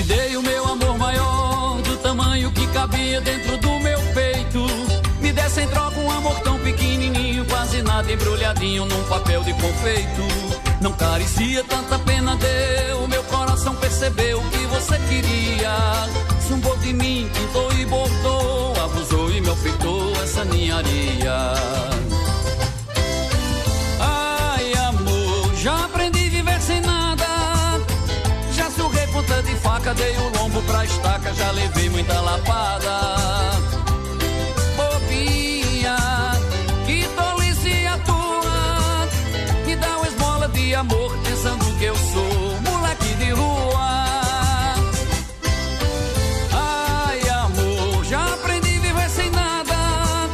te dei o meu amor maior, do tamanho que cabia dentro do meu peito. Me desse em troca um amor tão pequenininho, quase nada embrulhadinho num papel de confeito. Não carecia, tanta pena deu, meu coração percebeu o que você queria. Zumbou de mim, pintou e bordou, abusou e me ofertou essa ninharia. Ai amor, já aprendi a viver sem nada. Já surrei ponta de faca, dei o lombo pra estaca, já levei muita lapada. Bobinha, que tolice a tua, me dá uma esmola de amor, pensando que eu sou moleque de rua. Ai amor, já aprendi a viver sem nada.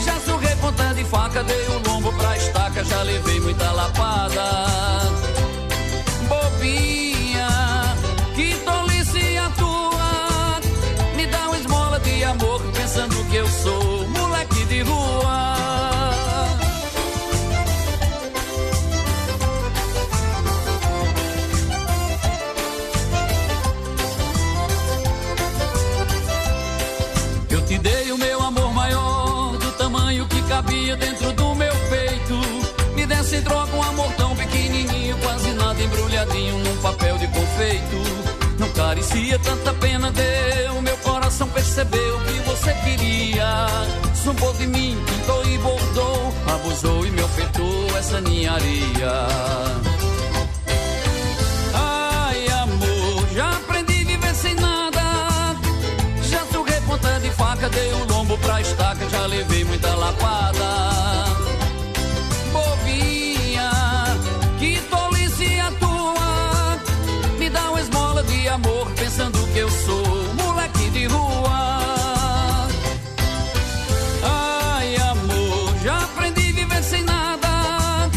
Já surrei ponta de faca, dei o lombo pra estaca, já levei muita lapada. Bobinha, que tolice a tua, me dá uma esmola de amor, pensando que eu sou moleque de rua. Eu te dei o meu amor maior, do tamanho que cabia dentro do meu peito. Me desse em troca um amor tão pequenininho, quase nada embrulhadinho num papel de confeito. Não carecia, tanta pena deu, meu coração percebeu o que você queria. Zumbou de mim, pintou e bordou, abusou e me ofertou essa ninharia. Ai amor, já aprendi a viver sem nada. Já surrei ponta de faca, dei o lombo pra estaca, já levei muita lapada. Bobinha, que tolice a tua, me dá uma esmola de amor, pensando que eu sou moleque de rua. Ai amor, já aprendi a viver sem nada.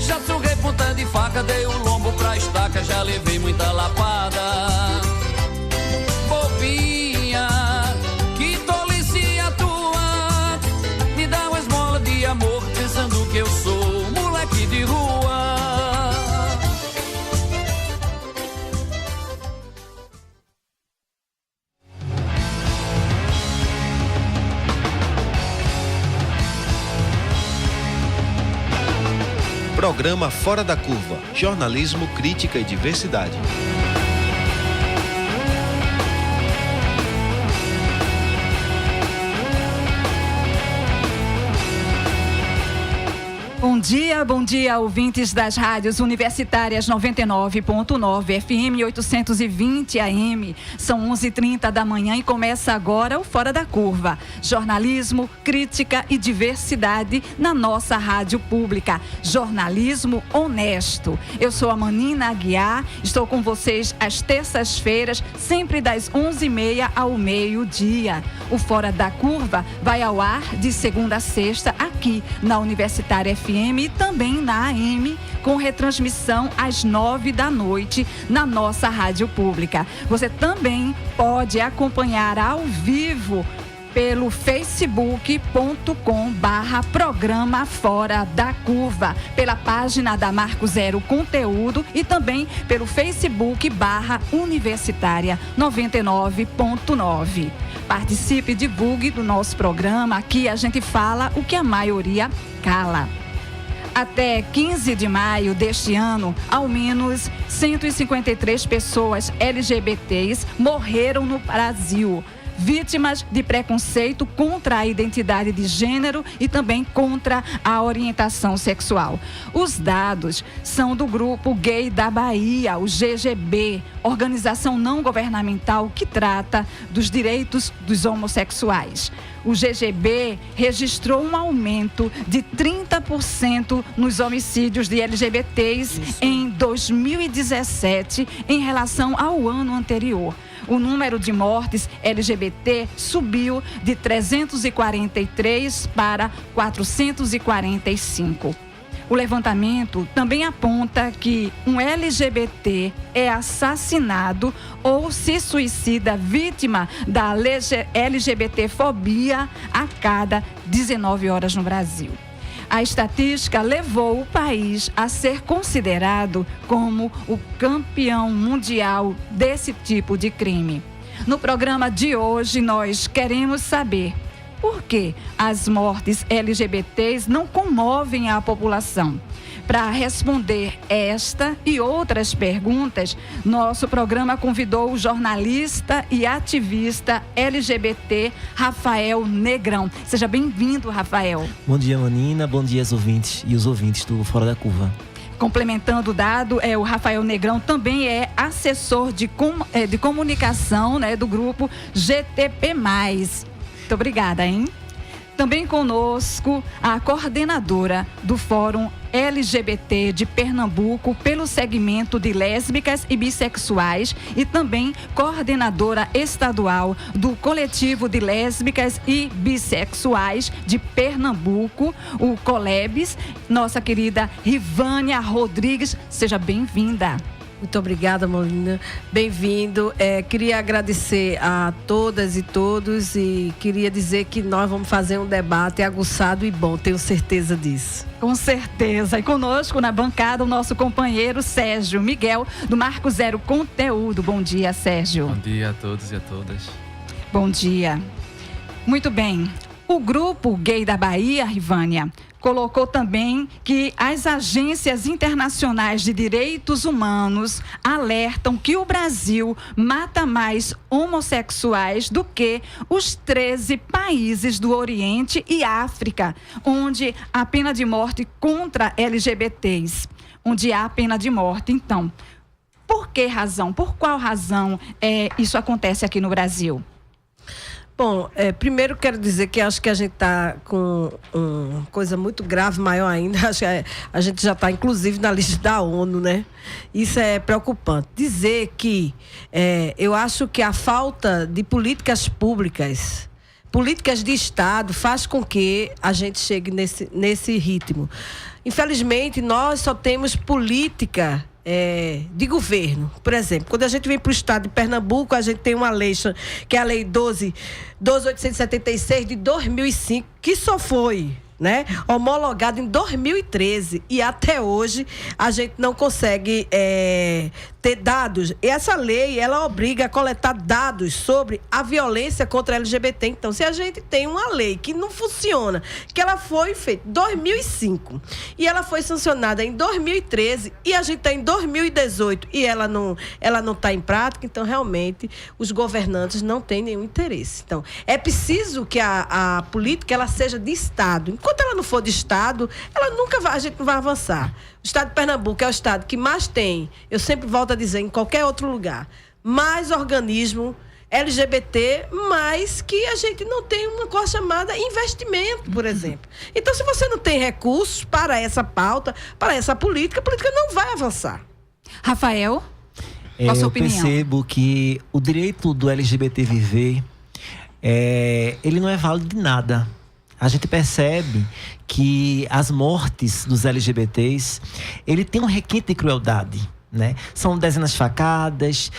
Já surrei ponta de faca, dei o lombo pra estaca, já levei muita lapada. Bobinha, que tolice a tua, me dá uma esmola de amor, pensando que eu sou moleque de rua. Programa Fora da Curva, jornalismo, crítica e diversidade. Bom dia, ouvintes das rádios universitárias 99.9 FM 820 AM. São 11h30 da manhã e começa agora o Fora da Curva. Jornalismo, crítica e diversidade na nossa rádio pública. Jornalismo honesto. Eu sou a Manina Aguiar, estou com vocês às terças-feiras, sempre das 11h30 ao meio-dia. O Fora da Curva vai ao ar de segunda a sexta aqui na Universitária FM e também na AM, com retransmissão às 9 da noite na nossa rádio pública. Você também pode acompanhar ao vivo pelo facebook.com/programa Fora da Curva, pela página da Marco Zero Conteúdo e também pelo facebook/Universitária 99.9. Participe e divulgue do nosso programa. Aqui a gente fala o que a maioria cala. Até 15 de maio deste ano, ao menos 153 pessoas LGBTs morreram no Brasil, vítimas de preconceito contra a identidade de gênero e também contra a orientação sexual. Os dados são do Grupo Gay da Bahia, o GGB, organização não governamental que trata dos direitos dos homossexuais. O GGB registrou um aumento de 30% nos homicídios de LGBTs em 2017 em relação ao ano anterior. O número de mortes LGBT subiu de 343 para 445. O levantamento também aponta que um LGBT é assassinado ou se suicida vítima da LGBTfobia a cada 19 horas no Brasil. A estatística levou o país a ser considerado como o campeão mundial desse tipo de crime. No programa de hoje, nós queremos saber por que as mortes LGBTs não comovem a população. Para responder esta e outras perguntas, nosso programa convidou o jornalista e ativista LGBT Rafael Negrão. Seja bem-vindo, Rafael. Bom dia, Manina. Bom dia aos ouvintes e os ouvintes do Fora da Curva. Complementando o dado, o Rafael Negrão também é assessor de comunicação, né, do grupo GTP+. Muito obrigada, hein? Também conosco a coordenadora do Fórum LGBT de Pernambuco pelo segmento de lésbicas e bissexuais e também coordenadora estadual do Coletivo de Lésbicas e Bissexuais de Pernambuco, o Colebs, nossa querida Rivânia Rodrigues. Seja bem-vinda. Muito obrigada, Molina. Bem-vindo. Queria agradecer a todas e todos e queria dizer que nós vamos fazer um debate aguçado e bom, tenho certeza disso. Com certeza. E conosco na bancada o nosso companheiro Sérgio Miguel, do Marco Zero Conteúdo. Bom dia, Sérgio. Bom dia a todos e a todas. Bom dia. Muito bem. O Grupo Gay da Bahia, Rivânia, colocou também que as agências internacionais de direitos humanos alertam que o Brasil mata mais homossexuais do que os 13 países do Oriente e África, onde a pena de morte contra LGBTs, onde há pena de morte. Então, por que razão? Por qual razão isso acontece aqui no Brasil? Bom, primeiro quero dizer que acho que a gente está com uma coisa muito grave, maior ainda. Acho que a gente já está, inclusive, na lista da ONU, né? Isso é preocupante. Dizer que eu acho que a falta de políticas públicas, políticas de Estado, faz com que a gente chegue nesse ritmo. Infelizmente, nós só temos política de governo. Por exemplo, quando a gente vem para o estado de Pernambuco, a gente tem uma lei, que é a Lei 12.876 de 2005, que só foi, né, homologada em 2013 e até hoje a gente não consegue ter dados. E essa lei, ela obriga a coletar dados sobre a violência contra a LGBT. Então, se a gente tem uma lei que não funciona, que ela foi feita em 2005 e ela foi sancionada em 2013 e a gente está em 2018 e ela não está em prática, então realmente os governantes não têm nenhum interesse. Então, é preciso que a política ela seja de Estado. Enquanto ela não for de Estado, a gente não vai avançar. O estado de Pernambuco é o estado que mais tem, eu sempre volto a dizer, em qualquer outro lugar, mais organismo LGBT, mas que a gente não tem uma coisa chamada investimento, por exemplo. Então, se você não tem recursos para essa pauta, para essa política, a política não vai avançar. Rafael, qual a sua opinião? Eu percebo que o direito do LGBT viver, ele não é válido de nada. A gente percebe que as mortes dos LGBTs, ele tem um requinte de crueldade, né? São dezenas de facadas,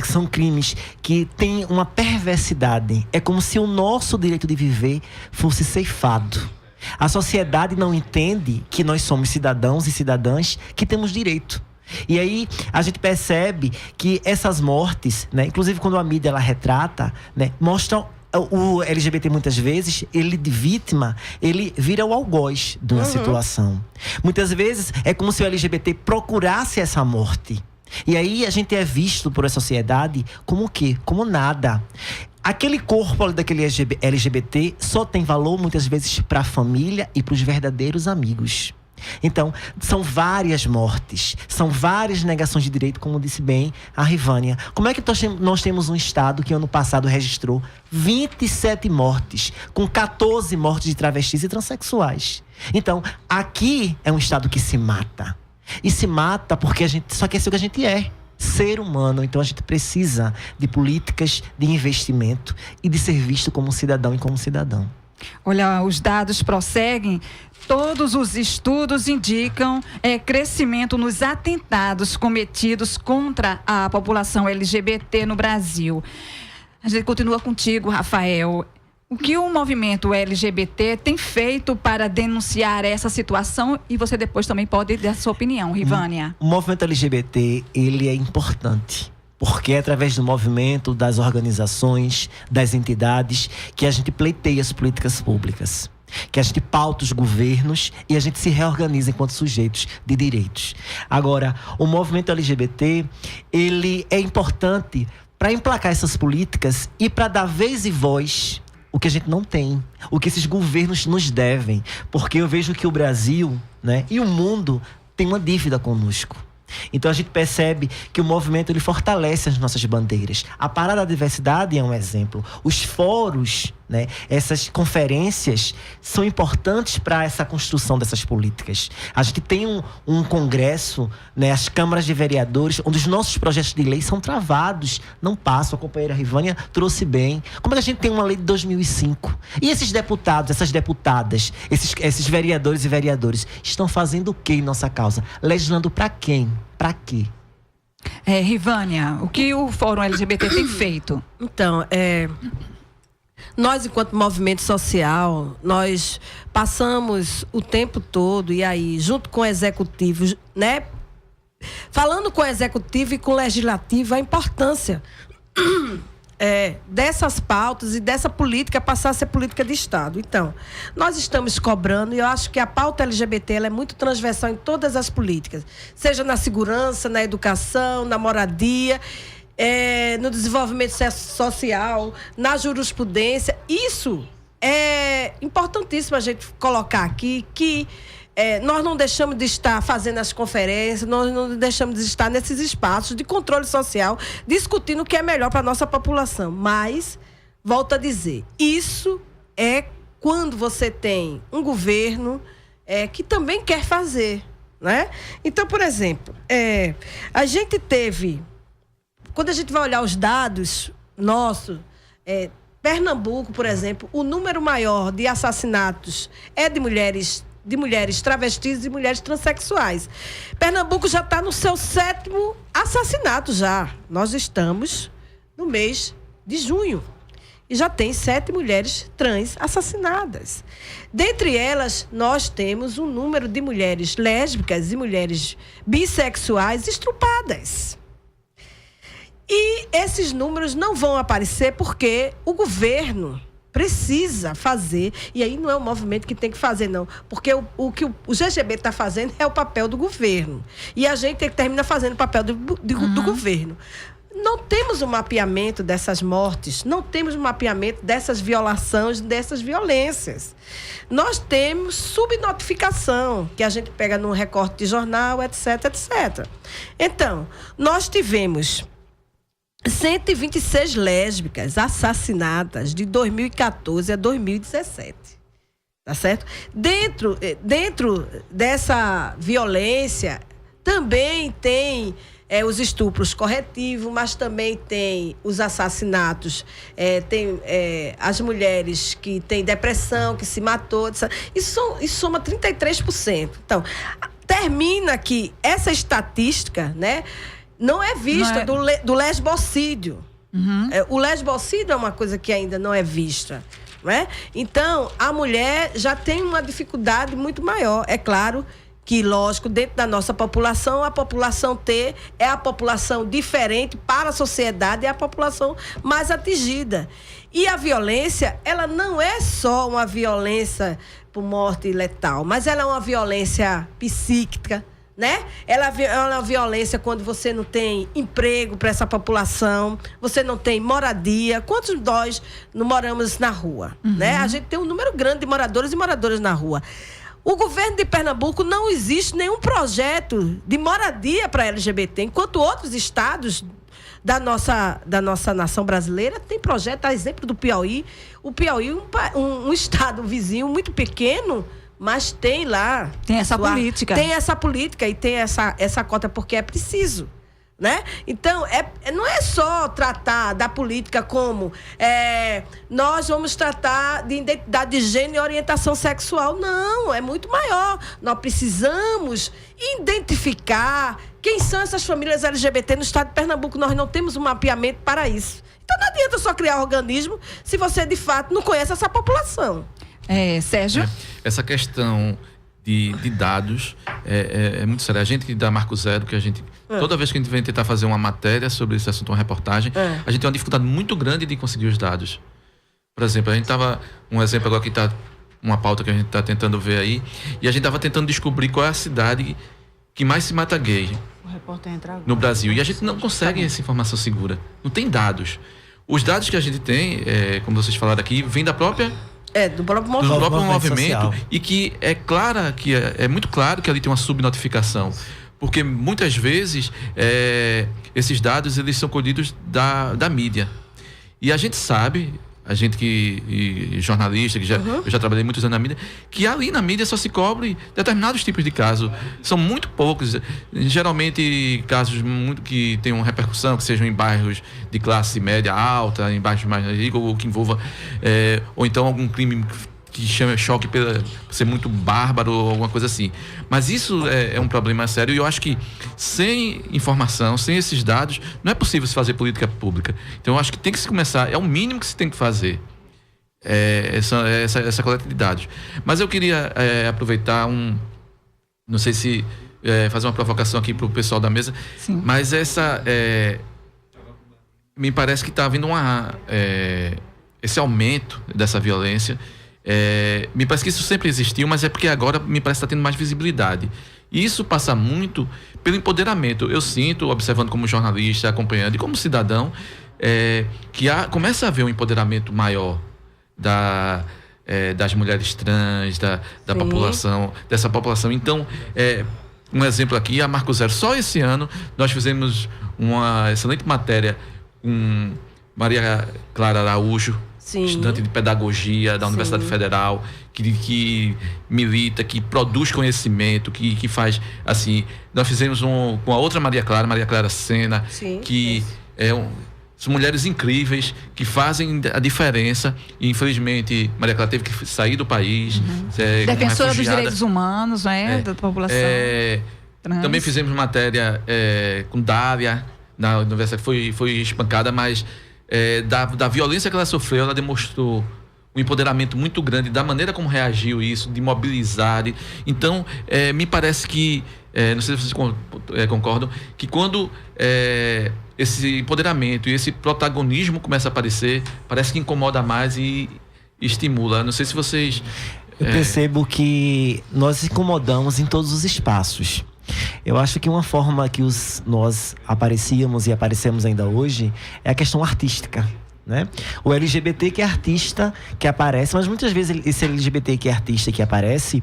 são crimes que têm uma perversidade. É como se o nosso direito de viver fosse ceifado. A sociedade não entende que nós somos cidadãos e cidadãs que temos direito. E aí a gente percebe que essas mortes, né, inclusive quando a mídia ela retrata, né, mostram o LGBT muitas vezes, ele de vítima, ele vira o algoz de uma situação. Muitas vezes é como se o LGBT procurasse essa morte. E aí a gente é visto por essa sociedade como o quê? Como nada. Aquele corpo daquele LGBT só tem valor muitas vezes para a família e para os verdadeiros amigos. Então, são várias mortes, são várias negações de direito, como disse bem a Rivânia. Como é que nós temos um estado que ano passado registrou 27 mortes, com 14 mortes de travestis e transexuais? Então, aqui é um estado que se mata. E se mata porque a gente só quer ser o que a gente é. Ser humano. Então a gente precisa de políticas de investimento e de ser visto como cidadão e como cidadão. Olha, os dados prosseguem. Todos os estudos indicam crescimento nos atentados cometidos contra a população LGBT no Brasil. A gente continua contigo, Rafael. O que o movimento LGBT tem feito para denunciar essa situação? E você depois também pode dar a sua opinião, Rivânia. O movimento LGBT, ele é importante. Porque é através do movimento, das organizações, das entidades, que a gente pleiteia as políticas públicas. Que a gente pauta os governos e a gente se reorganiza enquanto sujeitos de direitos. Agora, o movimento LGBT, ele é importante para emplacar essas políticas e para dar vez e voz o que a gente não tem, o que esses governos nos devem. Porque eu vejo que o Brasil, né, e o mundo tem uma dívida conosco. Então a gente percebe que o movimento ele fortalece as nossas bandeiras. A Parada da Diversidade é um exemplo. Os fóruns, né, essas conferências são importantes para essa construção dessas políticas. A gente tem um congresso, né, as câmaras de vereadores, onde os nossos projetos de lei são travados, não passam. A companheira Rivânia trouxe bem. Como é que a gente tem uma lei de 2005? E esses deputados, essas deputadas, esses vereadores e vereadoras estão fazendo o que em nossa causa? Legislando para quem? Para quê? Rivânia, o que o Fórum LGBT tem feito? Então, nós, enquanto movimento social, nós passamos o tempo todo, e aí, junto com o executivo, né? Falando com o executivo e com o legislativo, a importância dessas pautas e dessa política passar a ser política de Estado. Então, nós estamos cobrando, e eu acho que a pauta LGBT ela é muito transversal em todas as políticas, seja na segurança, na educação, na moradia, no desenvolvimento social, na jurisprudência. Isso é importantíssimo a gente colocar aqui, que nós não deixamos de estar fazendo as conferências, nós não deixamos de estar nesses espaços de controle social, discutindo o que é melhor para a nossa população. Mas, volto a dizer, isso é quando você tem um governo que também quer fazer, né? Então, por exemplo, a gente teve, quando a gente vai olhar os dados nossos, Pernambuco, por exemplo, o número maior de assassinatos é de mulheres travestis e mulheres transexuais. Pernambuco já está no seu 7º assassinato já. Nós estamos no mês de junho e já tem 7 mulheres trans assassinadas. Dentre elas, nós temos um número de mulheres lésbicas e mulheres bissexuais estrupadas. E esses números não vão aparecer porque o governo precisa fazer, e aí não é o movimento que tem que fazer, não. Porque o que o GGB está fazendo é o papel do governo. E a gente termina fazendo o papel do governo. Não temos um mapeamento dessas mortes, não temos um mapeamento dessas violações, dessas violências. Nós temos subnotificação, que a gente pega num recorte de jornal, etc, etc. Então, nós tivemos 126 lésbicas assassinadas de 2014 a 2017. Tá certo? Dentro dessa violência, também tem os estupros corretivos, mas também tem os assassinatos, tem as mulheres que têm depressão, que se matou. Isso soma 33%. Então, termina que essa estatística, né, não é vista do lesbocídio. Uhum. O lesbocídio é uma coisa que ainda não é vista, né? Então, a mulher já tem uma dificuldade muito maior. É claro que, lógico, dentro da nossa população, a população T é a população diferente para a sociedade, é a população mais atingida. E a violência, ela não é só uma violência por morte letal, mas ela é uma violência psíquica, né? Ela é uma violência quando você não tem emprego para essa população, você não tem moradia. Quantos de nós não moramos na rua? Uhum. Né? A gente tem um número grande de moradores e moradoras na rua. O governo de Pernambuco não existe nenhum projeto de moradia para LGBT, enquanto outros estados da nossa nação brasileira tem projeto, a exemplo do Piauí. O Piauí, um estado vizinho muito pequeno, mas tem lá... Tem essa política. Tem essa política e tem essa cota porque é preciso, né? Então, não é só tratar da política como nós vamos tratar de identidade de gênero e orientação sexual. Não, é muito maior. Nós precisamos identificar Quem são essas famílias LGBT no estado de Pernambuco? Nós não temos um mapeamento para isso. Então não adianta só criar organismo se você, de fato, não conhece essa população. Sérgio? Essa questão de dados é muito séria. A gente da Marco Zero, que a gente... Toda vez que a gente vem tentar fazer uma matéria sobre esse assunto, uma reportagem, a gente tem uma dificuldade muito grande de conseguir os dados. Por exemplo, a gente estava... Um exemplo agora que está... Uma pauta que a gente está tentando ver aí. E a gente estava tentando descobrir qual é a cidade que mais se mata gay no Brasil. E a gente não consegue essa informação segura. Não tem dados. Os dados que a gente tem, como vocês falaram aqui, vêm da própria... do próprio movimento. E que é muito claro que ali tem uma subnotificação. Porque muitas vezes esses dados eles são colhidos da mídia. E a gente sabe... A gente jornalista, eu já trabalhei muitos anos na mídia, que ali na mídia só se cobre determinados tipos de casos. São muito poucos, geralmente casos muito que tenham repercussão, que sejam em bairros de classe média alta, em bairros mais ricos, ou que envolva, ou então algum crime que chama choque por ser muito bárbaro ou alguma coisa assim. Mas isso é um problema sério e eu acho que sem informação, sem esses dados, não é possível se fazer política pública. Então eu acho que tem que se começar, é o mínimo que se tem que fazer, essa coleta de dados. Mas eu queria aproveitar não sei se fazer uma provocação aqui para o pessoal da mesa. Sim. Mas me parece que está havendo esse aumento dessa violência. Me parece que isso sempre existiu, mas é porque agora me parece que está tendo mais visibilidade. E isso passa muito pelo empoderamento. Eu sinto, observando como jornalista, acompanhando e como cidadão, que começa a haver um empoderamento maior das mulheres trans, da população, dessa população. Então, um exemplo aqui, a Marco Zero. Só esse ano nós fizemos uma excelente matéria com Maria Clara Araújo, estudante de pedagogia da Universidade Federal, que milita, que produz conhecimento, que faz, assim... Nós fizemos com a outra Maria Clara Sena, que são mulheres incríveis, que fazem a diferença. E, infelizmente, Maria Clara teve que sair do país. Defensora dos direitos humanos, da população. Também fizemos matéria com Dália, na universidade, foi espancada, mas... Da violência que ela sofreu, ela demonstrou um empoderamento muito grande da maneira como reagiu isso, de mobilizar. Então, me parece que, não sei se vocês concordam, que quando esse empoderamento e esse protagonismo começa a aparecer, parece que incomoda mais e estimula. Não sei se vocês... Eu percebo que nós incomodamos em todos os espaços. Eu acho que uma forma que nós aparecíamos e aparecemos ainda hoje é a questão artística, né? O LGBT que é artista, que aparece, mas muitas vezes esse LGBT que é artista que aparece,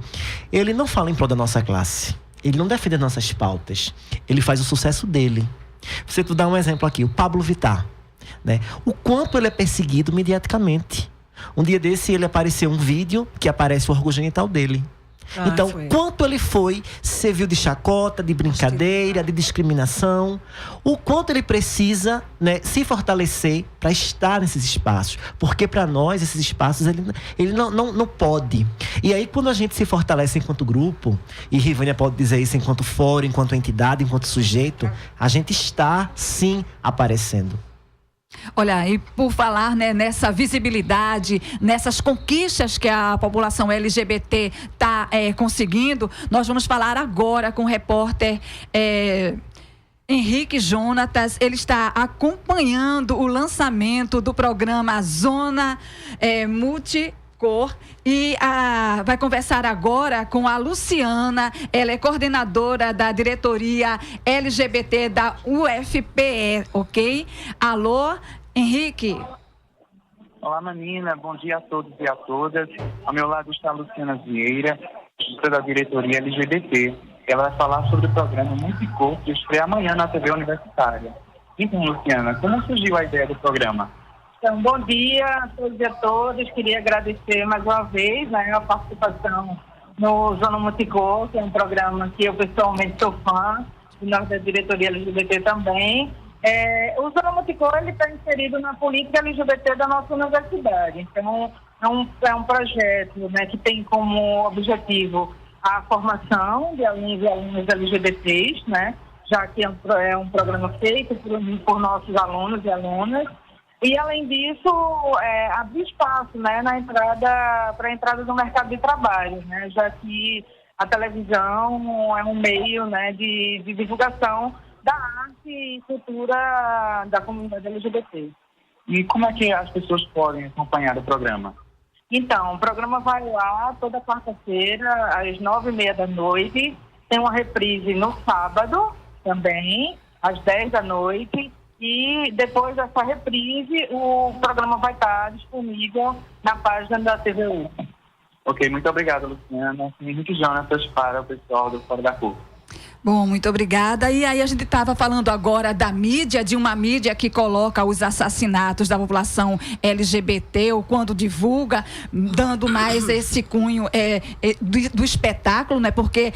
ele não fala em prol da nossa classe, ele não defende as nossas pautas, ele faz o sucesso dele. Você dá um exemplo aqui, o Pablo Vittar, né? O quanto ele é perseguido mediaticamente. Um dia desse ele apareceu um vídeo que aparece o órgão genital dele. Então, quanto ele foi serviu de chacota, de brincadeira, de discriminação, o quanto ele precisa, né, se fortalecer para estar nesses espaços, porque para nós esses espaços ele não pode. E aí quando a gente se fortalece enquanto grupo, e Rivânia pode dizer isso enquanto fórum, enquanto entidade, enquanto sujeito, a gente está sim aparecendo. Olha, e por falar, né, nessa visibilidade, nessas conquistas que a população LGBT está conseguindo, nós vamos falar agora com o repórter Henrique Jonatas. Ele está acompanhando o lançamento do programa Zona Multicor e vai conversar agora com a Luciana. Ela é coordenadora da diretoria LGBT da UFPE, ok? Alô, Henrique? Olá, Manina. Bom dia a todos e a todas. Ao meu lado está a Luciana Vieira, da diretoria LGBT. Ela vai falar sobre o programa Multicor, que estreia amanhã na TV Universitária. Então, Luciana, como surgiu a ideia do programa? Então, bom dia a todos e a todas. Queria agradecer mais uma vez, né, a participação no Zona Multicor, que é um programa que eu pessoalmente sou fã, e nós da diretoria LGBT também. O Zona Multicor está inserido na política LGBT da nossa universidade. Então, é um projeto, né, que tem como objetivo a formação de alunos e alunas LGBTs, né, já que é um programa feito por nossos alunos e alunas. E, além disso, abrir espaço, né, para a entrada do mercado de trabalho, né, já que a televisão é um meio, né, de divulgação da arte e cultura da comunidade LGBT. E como é que as pessoas podem acompanhar o programa? Então, o programa vai lá toda quarta-feira, às 9h30 da noite. Tem uma reprise no sábado também, às 10 da noite. E depois dessa reprise, o programa vai estar disponível na página da TVU. Ok, muito obrigado, Luciana. Henrique Jonatas para o pessoal do Fora da Curva. Bom, muito obrigada. E aí a gente estava falando agora da mídia, de uma mídia que coloca os assassinatos da população LGBT, ou quando divulga, dando mais esse cunho do espetáculo, né? Porque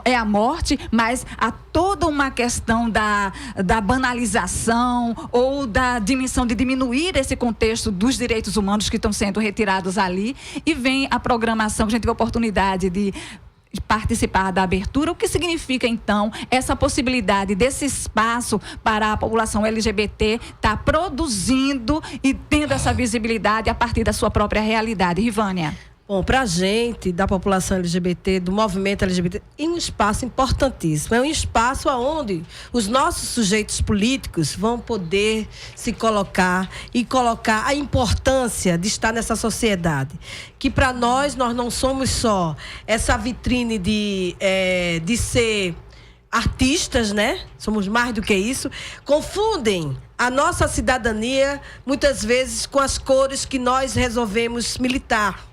é a morte, mas há toda uma questão da banalização ou da dimensão de diminuir esse contexto dos direitos humanos que estão sendo retirados ali. E vem a programação, que a gente teve a oportunidade de participar da abertura. O que significa, então, essa possibilidade desse espaço para a população LGBT estar produzindo e tendo essa visibilidade a partir da sua própria realidade? Rivânia. Bom, para a gente, da população LGBT, do movimento LGBT, é um espaço importantíssimo. É um espaço onde os nossos sujeitos políticos vão poder se colocar e colocar a importância de estar nessa sociedade. Que para nós não somos só essa vitrine de ser artistas, né? Somos mais do que isso. Confundem a nossa cidadania, muitas vezes, com as cores que nós resolvemos militar.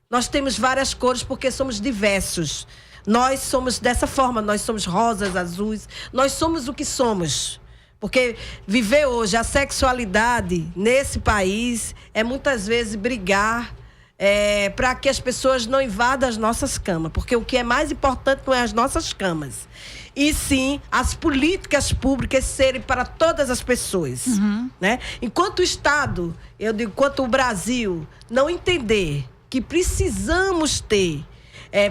Nós temos várias cores porque somos diversos. Nós somos dessa forma, nós somos rosas, azuis, nós somos o que somos. Porque viver hoje a sexualidade nesse país é muitas vezes brigar para que as pessoas não invadam as nossas camas. Porque o que é mais importante não é as nossas camas, e sim as políticas públicas serem para todas as pessoas. Né? Enquanto o Estado, eu digo, enquanto o Brasil não entender que precisamos ter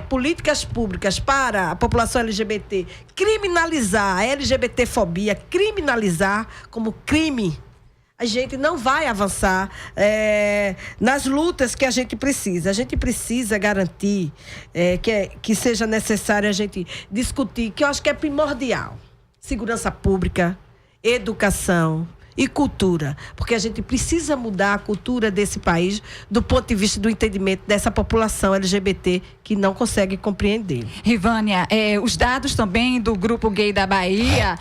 políticas públicas para a população LGBT, criminalizar a LGBTfobia, criminalizar como crime, a gente não vai avançar nas lutas que a gente precisa. A gente precisa garantir que seja necessário a gente discutir, que eu acho que é primordial: segurança pública, educação e cultura, porque a gente precisa mudar a cultura desse país do ponto de vista do entendimento dessa população LGBT que não consegue compreender. Rivânia, os dados também do Grupo Gay da Bahia,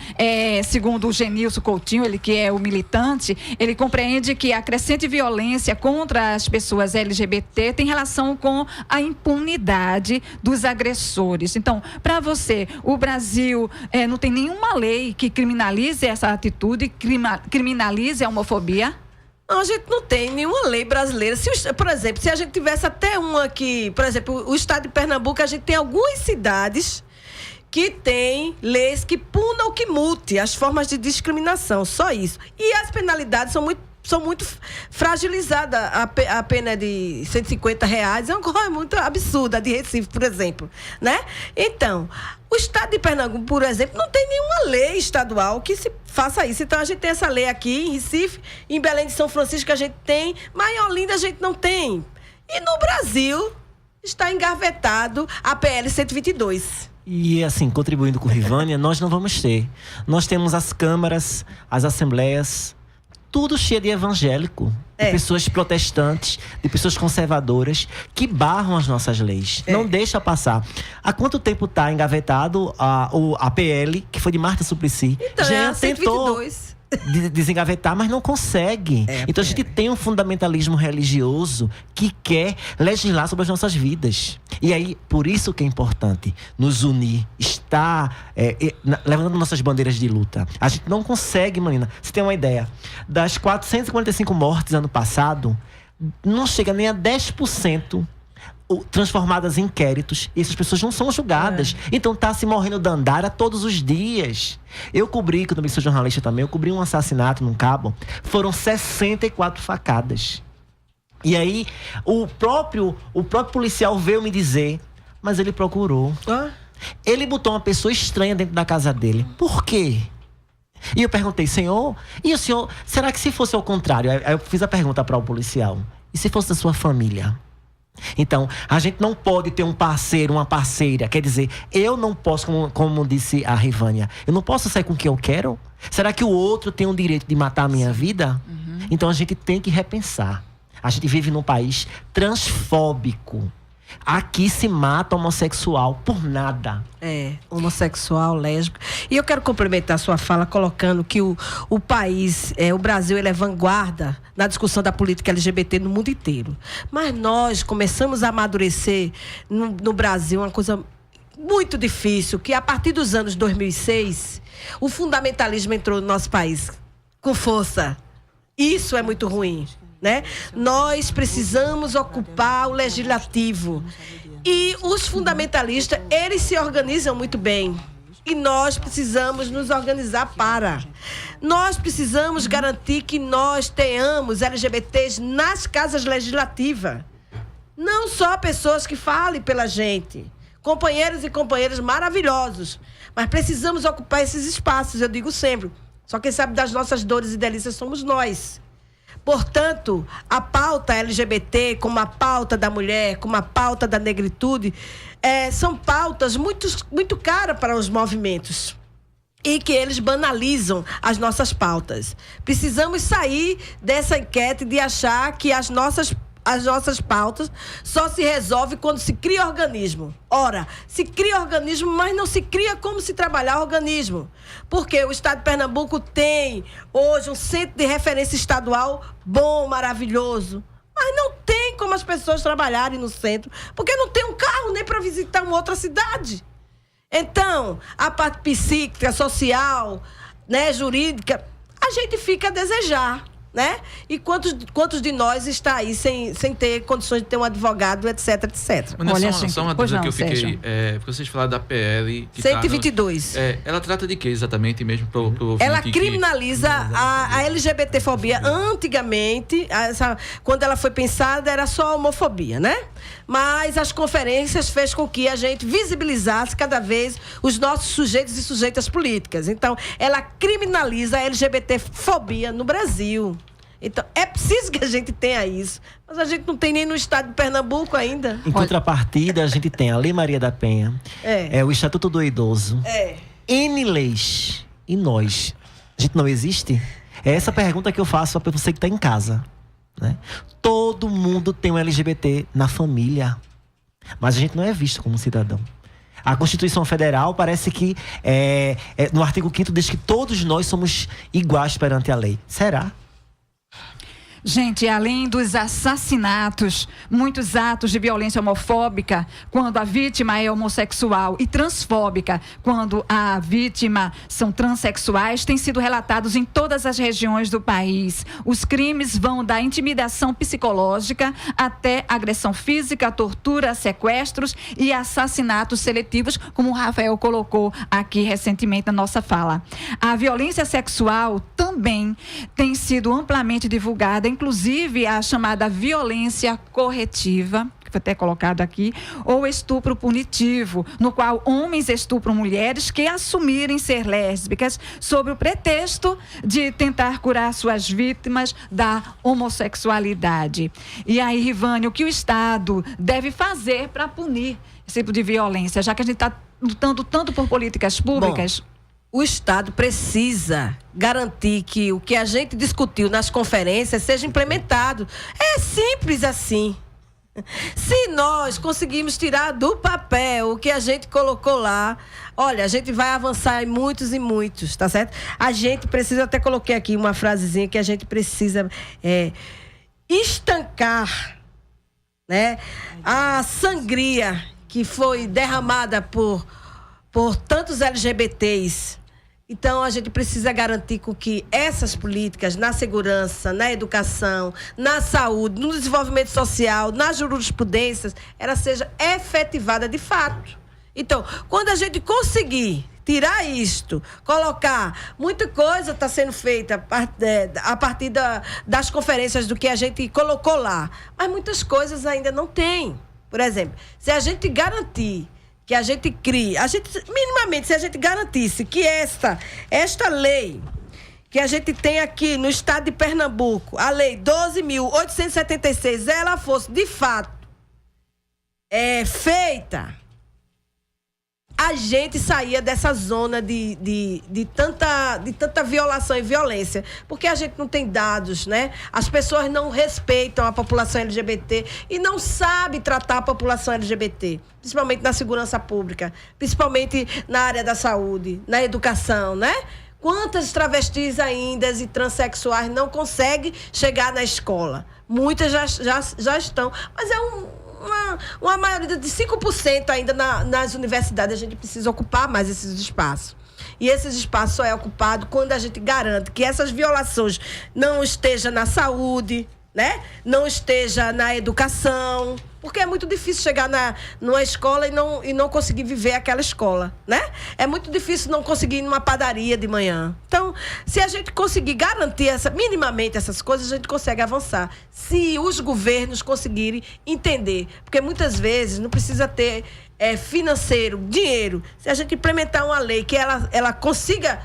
segundo o Genilson Coutinho, ele que é o militante, ele compreende que a crescente violência contra as pessoas LGBT tem relação com a impunidade dos agressores. Então, para você, o Brasil não tem nenhuma lei que criminalize essa atitude, criminalize a homofobia? Não, a gente não tem nenhuma lei brasileira. Por exemplo, se a gente tivesse até uma que... Por exemplo, o estado de Pernambuco, a gente tem algumas cidades que tem leis que punam ou que multe as formas de discriminação. Só isso. E as penalidades são muito fragilizadas. A pena de R$150 é uma coisa muito absurda, de Recife, por exemplo, né? Então, o estado de Pernambuco, por exemplo, não tem nenhuma lei estadual que se faça isso. Então, a gente tem essa lei aqui em Recife, em Belém de São Francisco a gente tem, mas em Olinda a gente não tem. E no Brasil está engavetado a PL 122. E assim, contribuindo com Rivânia, nós não vamos ter. Nós temos as câmaras, as assembleias, tudo cheio de evangélico, de pessoas protestantes, de pessoas conservadoras que barram as nossas leis. Não deixa passar. Há quanto tempo está engavetado a PL, que foi de Marta Suplicy? Então, Já é a 122. Desengavetar, mas não consegue. Então a gente tem um fundamentalismo religioso que quer legislar sobre as nossas vidas. E aí, por isso que é importante nos unir, estar levantando nossas bandeiras de luta. A gente não consegue, Marina. Você tem uma ideia? Das 445 mortes ano passado, não chega nem a 10% transformadas em inquéritos, e essas pessoas não são julgadas. Então tá se morrendo dandara todos os dias. Eu cobri, quando eu sou jornalista também, eu cobri um assassinato num cabo, foram 64 facadas. E aí o próprio policial veio me dizer, mas ele procurou. Ele botou uma pessoa estranha dentro da casa dele. Por quê? E eu perguntei, Senhor, e o senhor, será que se fosse ao contrário? Aí eu fiz a pergunta para o policial. E se fosse da sua família? Então, a gente não pode ter um parceiro, uma parceira. Quer dizer, eu não posso, como disse a Rivânia, eu não posso sair com quem eu quero? Será que o outro tem o direito de matar a minha vida? Então, a gente tem que repensar. A gente vive num país transfóbico. Aqui se mata homossexual por nada. Homossexual, lésbico. E eu quero complementar a sua fala colocando que o país, o Brasil, ele é vanguarda na discussão da política LGBT no mundo inteiro. Mas nós começamos a amadurecer no Brasil uma coisa muito difícil, que a partir dos anos 2006, o fundamentalismo entrou no nosso país com força. Isso é muito ruim. Né? Nós precisamos ocupar o legislativo. E os fundamentalistas, eles se organizam muito bem. E nós precisamos nos organizar para. Nós precisamos garantir que nós tenhamos LGBTs nas casas legislativas. Não só pessoas que falem pela gente. Companheiros e companheiras maravilhosos. Mas precisamos ocupar esses espaços, eu digo sempre. Só quem sabe das nossas dores e delícias somos nós. Portanto, a pauta LGBT, como a pauta da mulher, como a pauta da negritude, são pautas muito caras para os movimentos. E que eles banalizam as nossas pautas. Precisamos sair dessa enquete de achar que as nossas pautas só se resolvem quando se cria organismo. Ora, se cria organismo, mas não se cria como se trabalhar organismo. Porque o Estado de Pernambuco tem hoje um centro de referência estadual bom, maravilhoso. Mas não tem como as pessoas trabalharem no centro, porque não tem um carro nem para visitar uma outra cidade. Então, a parte psíquica, social, né, jurídica, a gente fica a desejar. Né? E quantos de nós está aí sem ter condições de ter um advogado, etc, etc. Mas olha, só uma dúvida que eu fiquei... porque vocês falaram da PL... Que 122. Ela trata de que exatamente mesmo? Ela criminaliza a LGBTfobia. Antigamente, quando ela foi pensada, era só a homofobia, né? Mas as conferências fez com que a gente visibilizasse cada vez os nossos sujeitos e sujeitas políticas. Então, ela criminaliza a LGBTfobia no Brasil. Então, é preciso que a gente tenha isso. Mas a gente não tem nem no estado de Pernambuco ainda. Em contrapartida, a gente tem a Lei Maria da Penha, o Estatuto do Idoso, N leis. E nós? A gente não existe? É essa pergunta que eu faço para você que está em casa. Né? Todo mundo tem um LGBT na família. Mas a gente não é visto como cidadão. A Constituição Federal parece que no artigo 5º diz que todos nós somos iguais perante a lei. Será? Gente, além dos assassinatos, muitos atos de violência homofóbica, quando a vítima é homossexual, e transfóbica, quando a vítima são transexuais, têm sido relatados em todas as regiões do país. Os crimes vão da intimidação psicológica até agressão física, tortura, sequestros e assassinatos seletivos, como o Rafael colocou aqui recentemente na nossa fala. A violência sexual também tem sido amplamente divulgada, inclusive a chamada violência corretiva, que foi até colocado aqui, ou estupro punitivo, no qual homens estupram mulheres que assumirem ser lésbicas sob o pretexto de tentar curar suas vítimas da homossexualidade. E aí, Rivânia, o que o Estado deve fazer para punir esse tipo de violência, já que a gente está lutando tanto por políticas públicas? Bom, o Estado precisa garantir que o que a gente discutiu nas conferências seja implementado. É simples assim. Se nós conseguirmos tirar do papel o que a gente colocou lá, olha, a gente vai avançar em muitos e muitos, tá certo? A gente precisa, até coloquei aqui uma frasezinha que a gente precisa estancar, né, a sangria que foi derramada por tantos LGBTs. Então, a gente precisa garantir com que essas políticas na segurança, na educação, na saúde, no desenvolvimento social, nas jurisprudências, ela seja efetivada de fato. Então, quando a gente conseguir tirar isto, colocar, muita coisa está sendo feita a partir das conferências do que a gente colocou lá, mas muitas coisas ainda não tem. Por exemplo, se a gente garantir que a gente crie, minimamente, se a gente garantisse que esta lei que a gente tem aqui no estado de Pernambuco, a lei 12.876, ela fosse de fato feita, a gente saía dessa zona de tanta violação e violência, porque a gente não tem dados, né? As pessoas não respeitam a população LGBT e não sabem tratar a população LGBT, principalmente na segurança pública, principalmente na área da saúde, na educação, né? Quantas travestis ainda e transexuais não conseguem chegar na escola? Muitas já estão, mas é uma maioria de 5% ainda nas universidades. A gente precisa ocupar mais esses espaços. E esses espaços só é ocupado quando a gente garante que essas violações não estejam na saúde, né? Não esteja na educação, porque é muito difícil chegar numa escola e não conseguir viver aquela escola, né? É muito difícil não conseguir ir numa padaria de manhã. Então, se a gente conseguir garantir minimamente essas coisas, a gente consegue avançar. Se os governos conseguirem entender, porque muitas vezes não precisa ter financeiro, dinheiro. Se a gente implementar uma lei que ela consiga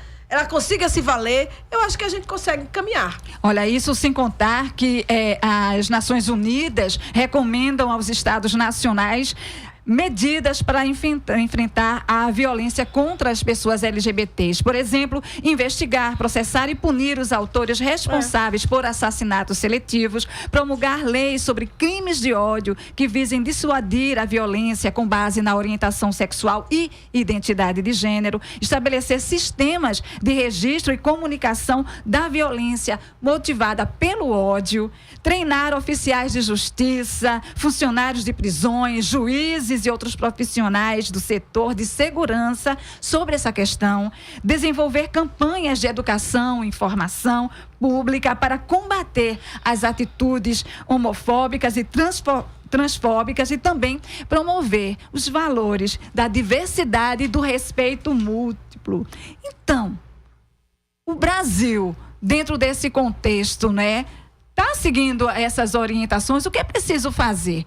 se valer, eu acho que a gente consegue caminhar. Olha, isso sem contar que as Nações Unidas recomendam aos Estados nacionais medidas para enfrentar a violência contra as pessoas LGBTs. Por exemplo, investigar, processar e punir os autores responsáveis por assassinatos seletivos, promulgar leis sobre crimes de ódio que visem dissuadir a violência com base na orientação sexual e identidade de gênero, estabelecer sistemas de registro e comunicação da violência motivada pelo ódio, treinar oficiais de justiça, funcionários de prisões, juízes e outros profissionais do setor de segurança sobre essa questão, desenvolver campanhas de educação e informação pública para combater as atitudes homofóbicas e transfóbicas e também promover os valores da diversidade e do respeito múltiplo. Então, o Brasil, dentro desse contexto, né, está seguindo essas orientações. O que é preciso fazer?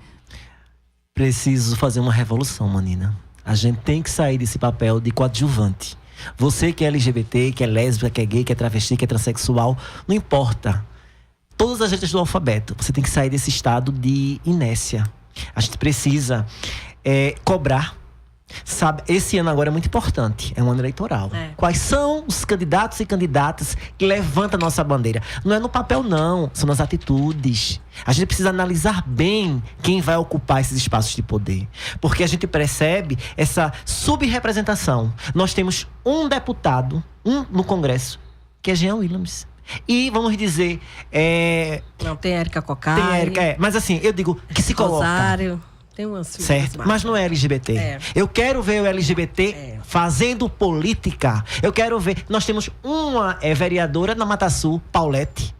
Preciso fazer uma revolução, Manina. A gente tem que sair desse papel de coadjuvante. Você que é LGBT, que é lésbica, que é gay, que é travesti, que é transexual, não importa. Todas as letras do alfabeto. Você tem que sair desse estado de inércia. A gente precisa cobrar. Sabe, esse ano agora é muito importante. É um ano eleitoral. Quais são os candidatos e candidatas que levantam a nossa bandeira? Não é no papel, não. São nas atitudes. A gente precisa analisar bem quem vai ocupar esses espaços de poder. Porque a gente percebe essa subrepresentação. Nós temos um deputado, no Congresso, que é Jean Williams. E vamos dizer... Não, tem Érica Cocai. Tem Érica, mas assim, eu digo que se coloca... Rosário. Tem umas certo, mas não é LGBT. Eu quero ver o LGBT fazendo política. Eu quero ver... Nós temos uma vereadora na Mata Sul, Paulette.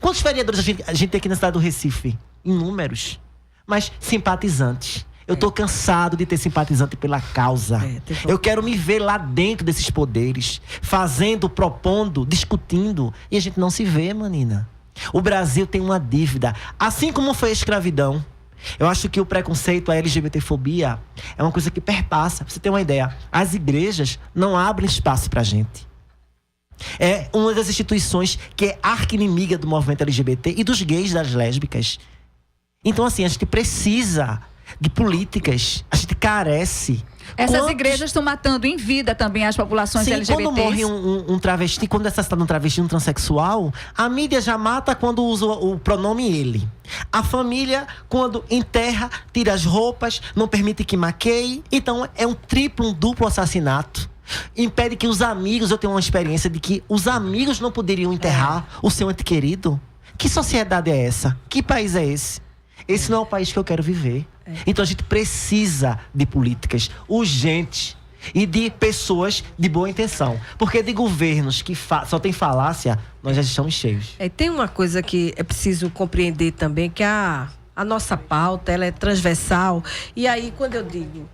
Quantos vereadores a gente tem aqui na cidade do Recife? Inúmeros. Mas simpatizantes. Eu tô cansado de ter simpatizante pela causa. Eu quero me ver lá dentro desses poderes, fazendo, propondo, discutindo. E a gente não se vê, Manina. O Brasil tem uma dívida. Assim como foi a escravidão. Eu acho que o preconceito, a LGBTfobia, é uma coisa que perpassa. Pra você ter uma ideia, as igrejas não abrem espaço pra gente. É uma das instituições que é arqui-inimiga do movimento LGBT e dos gays e das lésbicas. Então, assim, a gente precisa de políticas. A gente carece. Essas igrejas estão matando em vida também as populações LGBTs. Quando morre um travesti, quando é assassinado um travesti, um transexual, a mídia já mata quando usa o pronome ele. A família, quando enterra, tira as roupas, não permite que maqueie. Então, é um triplo, um duplo assassinato. Impede que os amigos, eu tenho uma experiência de que os amigos não poderiam enterrar o seu ente querido. Que sociedade é essa? Que país é esse? Esse não é o país que eu quero viver. Então a gente precisa de políticas urgentes e de pessoas de boa intenção. Porque de governos que só tem falácia, nós já estamos cheios. Tem uma coisa que é preciso compreender também, que a nossa pauta ela é transversal. E aí, quando eu digo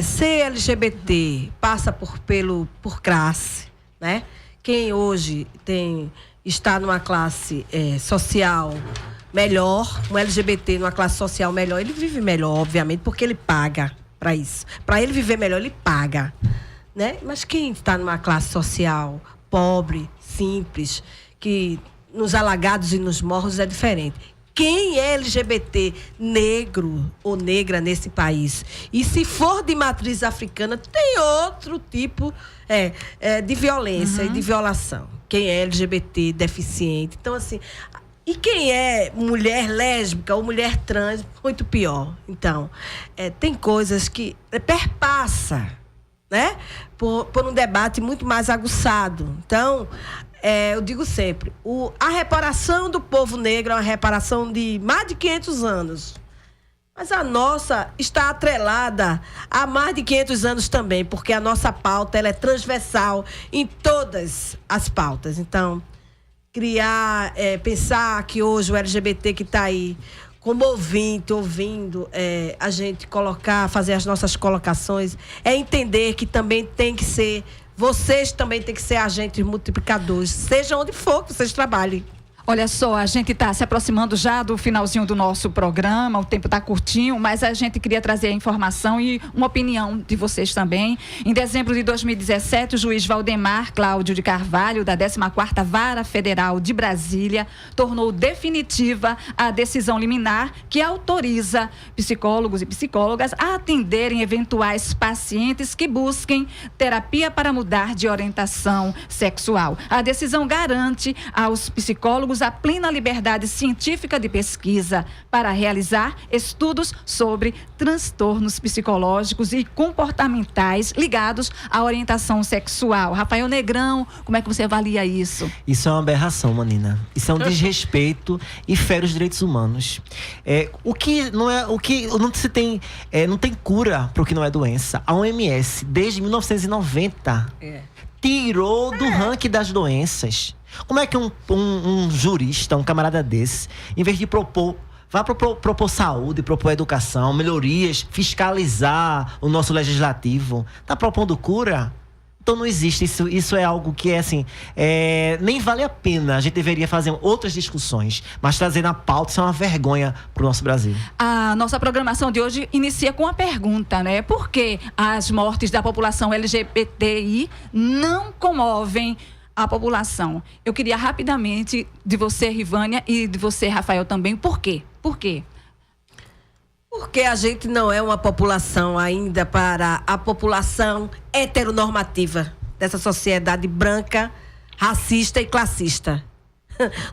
ser LGBT passa por classe, né? Quem hoje está numa classe social melhor, um LGBT numa classe social melhor, ele vive melhor, obviamente, porque ele paga, para isso. Para ele viver melhor, ele paga, né? Mas quem está numa classe social pobre, simples, que nos alagados e nos morros é diferente. Quem é LGBT, negro ou negra nesse país, e se for de matriz africana, tem outro tipo de violência e de violação. Quem é LGBT, deficiente. Então, assim, e quem é mulher lésbica ou mulher trans, muito pior. Então, tem coisas que perpassa, né? Por um debate muito mais aguçado. Então, eu digo sempre, a reparação do povo negro é uma reparação de mais de 500 anos. Mas a nossa está atrelada a mais de 500 anos também, porque a nossa pauta ela é transversal em todas as pautas. Então, pensar que hoje o LGBT que está aí como ouvinte, ouvindo a gente fazer as nossas colocações, é entender que também tem que ser, vocês também têm que ser agentes multiplicadores, seja onde for que vocês trabalhem. Olha só, a gente está se aproximando já do finalzinho do nosso programa, o tempo está curtinho, mas a gente queria trazer a informação e uma opinião de vocês também. Em dezembro de 2017, o juiz Valdemar Cláudio de Carvalho, da 14ª Vara Federal de Brasília, tornou definitiva a decisão liminar que autoriza psicólogos e psicólogas a atenderem eventuais pacientes que busquem terapia para mudar de orientação sexual. A decisão garante aos psicólogos a plena liberdade científica de pesquisa para realizar estudos sobre transtornos psicológicos e comportamentais ligados à orientação sexual. Rafael Negrão, como é que você avalia isso? Isso é uma aberração, Manina. Isso é um desrespeito e fere os direitos humanos. Não tem cura para o que não é doença. A OMS, desde 1990, tirou do ranking das doenças. Como é que um jurista, um camarada desse, em vez de propor saúde, propor educação, melhorias, fiscalizar o nosso legislativo, tá propondo cura? Então não existe. Isso é algo que nem vale a pena. A gente deveria fazer outras discussões, mas trazer na pauta, isso é uma vergonha para o nosso Brasil. A nossa programação de hoje inicia com uma pergunta, né? Por que as mortes da população LGBTI não comovem a população? Eu queria rapidamente de você, Rivânia, e de você, Rafael, também. Por quê? Por quê? Porque a gente não é uma população ainda para a população heteronormativa dessa sociedade branca, racista e classista.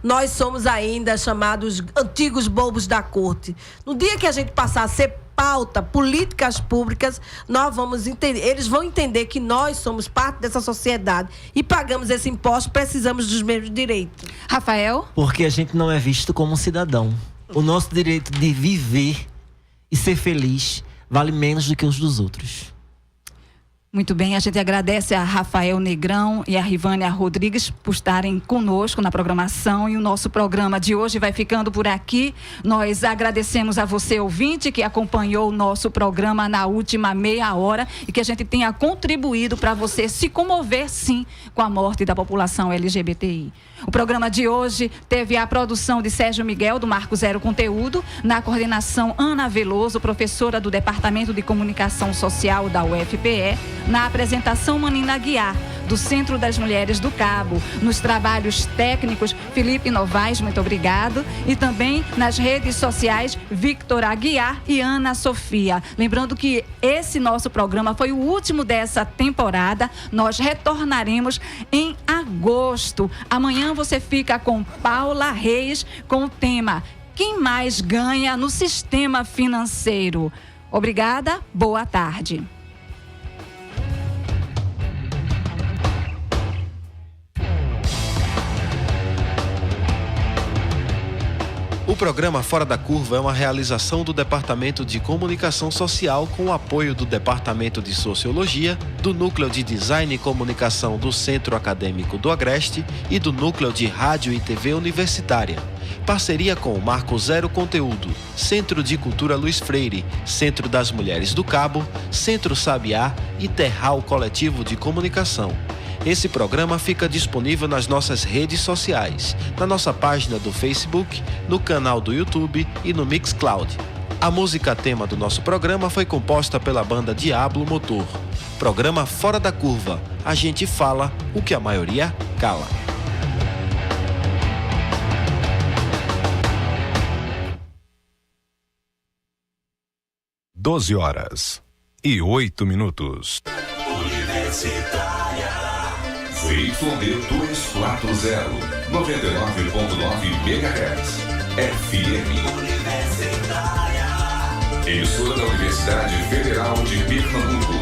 Nós somos ainda chamados antigos bobos da corte. No dia que a gente passar a ser pauta, políticas públicas, nós vamos entender, eles vão entender que nós somos parte dessa sociedade e pagamos esse imposto, precisamos dos mesmos direitos. Rafael? Porque a gente não é visto como um cidadão. O nosso direito de viver e ser feliz vale menos do que os dos outros. Muito bem, a gente agradece a Rafael Negrão e a Rivânia Rodrigues por estarem conosco na programação, e o nosso programa de hoje vai ficando por aqui. Nós agradecemos a você, ouvinte, que acompanhou o nosso programa na última meia hora e que a gente tenha contribuído para você se comover, sim, com a morte da população LGBTI. O programa de hoje teve a produção de Sérgio Miguel, do Marco Zero Conteúdo, na coordenação Ana Veloso, professora do Departamento de Comunicação Social da UFPE, na apresentação Manina Guiar, do Centro das Mulheres do Cabo, nos trabalhos técnicos Felipe Novaes, muito obrigado, e também nas redes sociais Victor Aguiar e Ana Sofia. Lembrando que esse nosso programa foi o último dessa temporada, nós retornaremos em agosto. Amanhã você fica com Paula Reis com o tema Quem mais ganha no sistema financeiro? Obrigada, boa tarde. O programa Fora da Curva é uma realização do Departamento de Comunicação Social com o apoio do Departamento de Sociologia, do Núcleo de Design e Comunicação do Centro Acadêmico do Agreste e do Núcleo de Rádio e TV Universitária. Parceria com o Marco Zero Conteúdo, Centro de Cultura Luiz Freire, Centro das Mulheres do Cabo, Centro Sabiá e Terral Coletivo de Comunicação. Esse programa fica disponível nas nossas redes sociais, na nossa página do Facebook, no canal do YouTube e no Mixcloud. A música tema do nosso programa foi composta pela banda Diablo Motor. Programa Fora da Curva. A gente fala o que a maioria cala. Doze horas e 8 minutos. Universitária. ZYD 240, 99.9 MHz. FM. Universitária. Emissora da Universidade Federal de Pernambuco.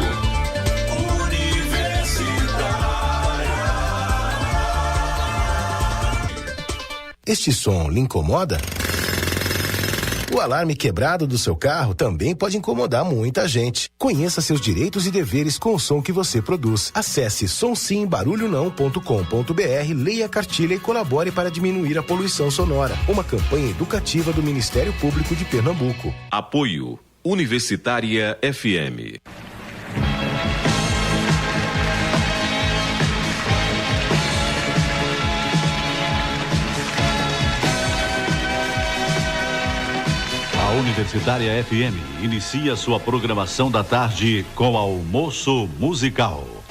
Universitária. Este som lhe incomoda? O alarme quebrado do seu carro também pode incomodar muita gente. Conheça seus direitos e deveres com o som que você produz. Acesse somsimbarulhonão.com.br, leia a cartilha e colabore para diminuir a poluição sonora. Uma campanha educativa do Ministério Público de Pernambuco. Apoio Universitária FM. A Universitária FM inicia sua programação da tarde com almoço musical.